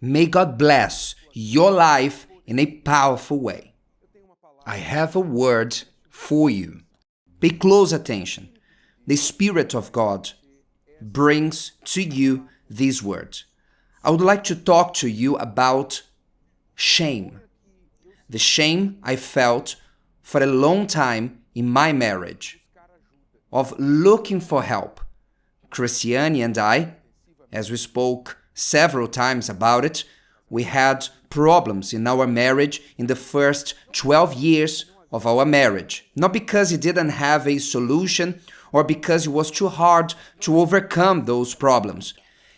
May God bless your life in a powerful way. I have a word for you. Pay close attention. The Spirit of God brings to you these words. I would like to talk to you about shame. The shame I felt for a long time in my marriage of looking for help. Christiane and I, as we spoke several times about it, we had problems in our marriage in the first 12 years of our marriage. Not because it didn't have a solution or because it was too hard to overcome those problems.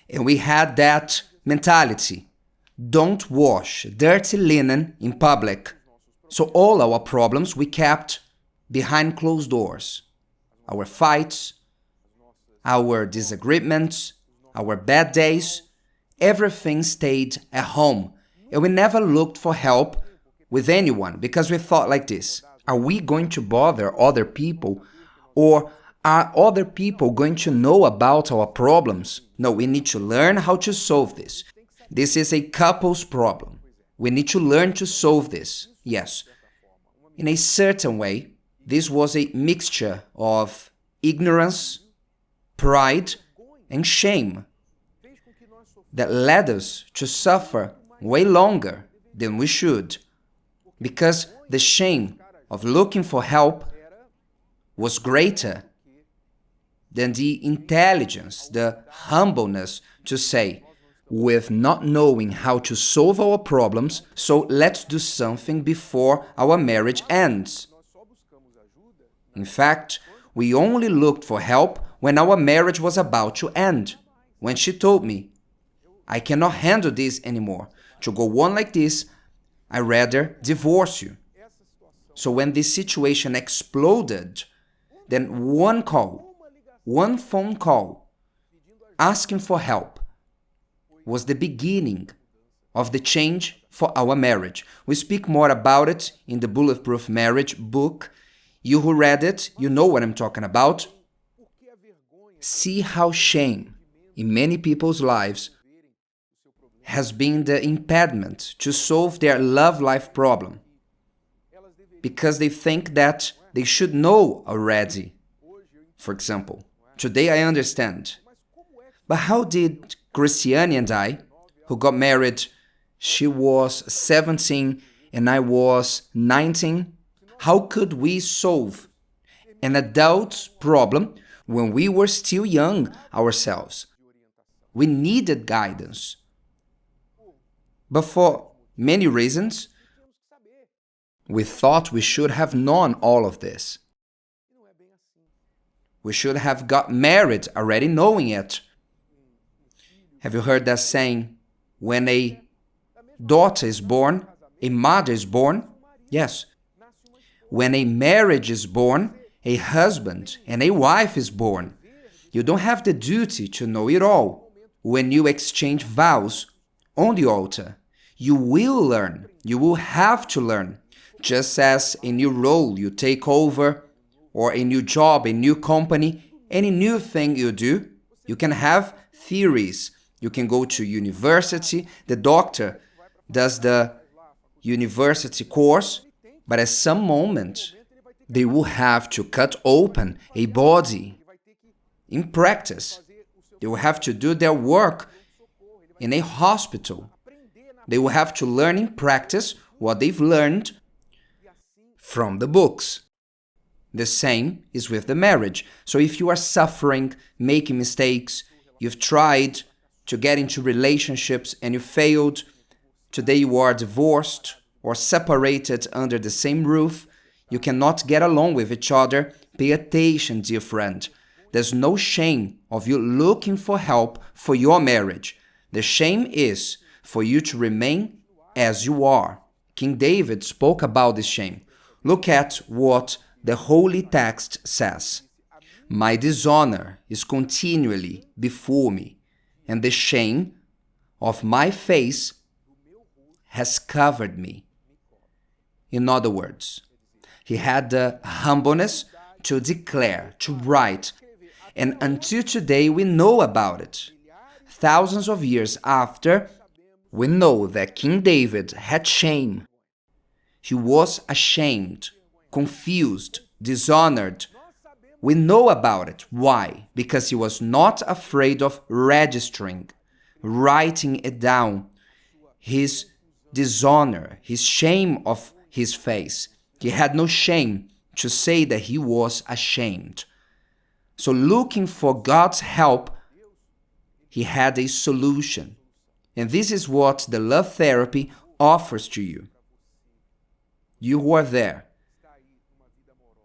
And we had that mentality. Don't wash dirty linen in public. So all our problems we kept behind closed doors. Our fights, our disagreements, our bad days, everything stayed at home. And we never looked for help with anyone because we thought like this: are we going to bother other people, or are other people going to know about our problems? No, we need to learn how to solve this. This is a couple's problem. We need to learn to solve this. Yes. In a certain way, this was a mixture of ignorance, pride, and shame that led us to suffer way longer than we should, because the shame of looking for help was greater than the intelligence, the humbleness to say, with not knowing how to solve our problems, so let's do something before our marriage ends. In fact, we only looked for help when our marriage was about to end. When she told me, I cannot handle this anymore. To go on like this, I'd rather divorce you. So when this situation exploded, then one phone call, asking for help, was the beginning of the change for our marriage. We speak more about it in the Bulletproof Marriage book. You who read it, you know what I'm talking about. See how shame in many people's lives has been the impediment to solve their love life problem, because they think that they should know already. For example, today I understand. But how did Christiane and I, who got married, she was 17 and I was 19, how could we solve an adult problem when we were still young ourselves? We needed guidance. But for many reasons, we thought we should have known all of this. We should have got married already knowing it. Have you heard that saying, when a daughter is born, a mother is born? Yes. When a marriage is born, a husband and a wife is born. You don't have the duty to know it all. When you exchange vows on the altar, you will learn. You will have to learn. Just as a new role you take over, or a new job, a new company, any new thing you do, you can have theories. You can go to university. The doctor does the university course, but at some moment, they will have to cut open a body in practice. They will have to do their work in a hospital. They will have to learn in practice what they've learned from the books. The same is with the marriage. So if you are suffering, making mistakes, you've tried to get into relationships and you failed, today you are divorced or separated under the same roof, you cannot get along with each other, pay attention, dear friend. There's no shame of you looking for help for your marriage. The shame is for you to remain as you are. King David spoke about this shame. Look at what the holy text says. My dishonor is continually before me, and the shame of my face has covered me. In other words, he had the humbleness to declare, to write, and until today we know about it. Thousands of years after, We know that King David had shame. He was ashamed, confused, dishonored. We know about it. Why? Because he was not afraid of registering, writing it down, his dishonor, his shame of his face. He had no shame to say that he was ashamed. So looking for God's help, he had a solution. And this is what the love therapy offers to you. You are there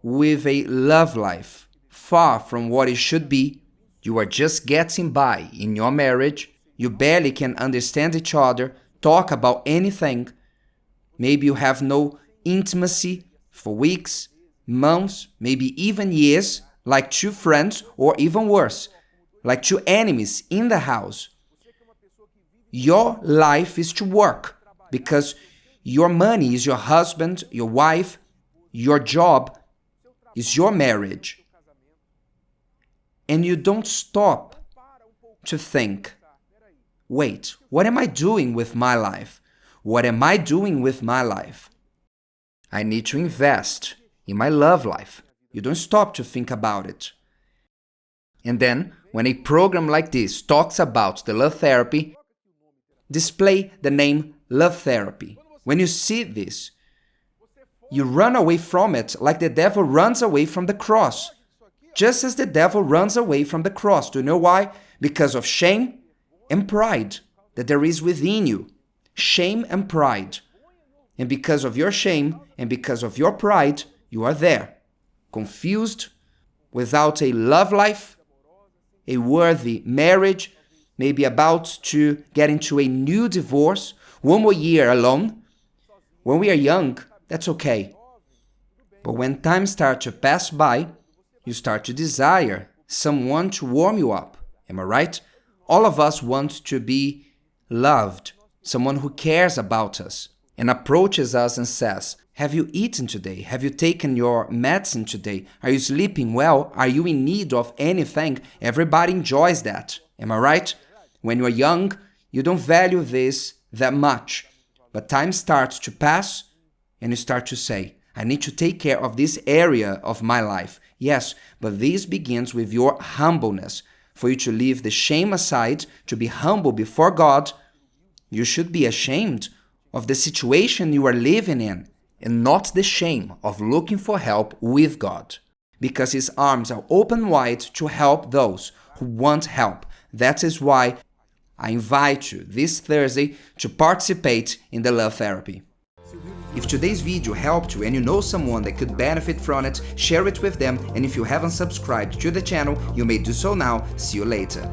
with a love life far from what it should be. You are just getting by in your marriage. You barely can understand each other, talk about anything. Maybe you have no intimacy for weeks, months, maybe even years, like two friends, or even worse, like two enemies in the house. Your life is to work because your money is your husband, your wife, your job is your marriage. And you don't stop to think, wait, what am I doing with my life? What am I doing with my life? I need to invest in my love life. You don't stop to think about it. And then, when a program like this talks about the love therapy, display the name love therapy. When you see this, you run away from it like the devil runs away from the cross. Just as the devil runs away from the cross. Do you know why? Because of shame and pride that there is within you. Shame and pride. And because of your shame and because of your pride, you are there, confused, without a love life, a worthy marriage, maybe about to get into a new divorce, one more year alone. When we are young, that's okay. But when time starts to pass by, you start to desire someone to warm you up. Am I right? All of us want to be loved, someone who cares about us and approaches us and says, have you eaten today? Have you taken your medicine today? Are you sleeping well? Are you in need of anything? Everybody enjoys that. Am I right? When you are young, you don't value this that much. But time starts to pass and you start to say, I need to take care of this area of my life. Yes, but this begins with your humbleness. For you to leave the shame aside, to be humble before God, you should be ashamed of the situation you are living in and not the shame of looking for help with God. Because His arms are open wide to help those who want help. That is why I invite you this Thursday to participate in the love therapy. If today's video helped you and you know someone that could benefit from it, share it with them, and if you haven't subscribed to the channel, you may do so now. See you later.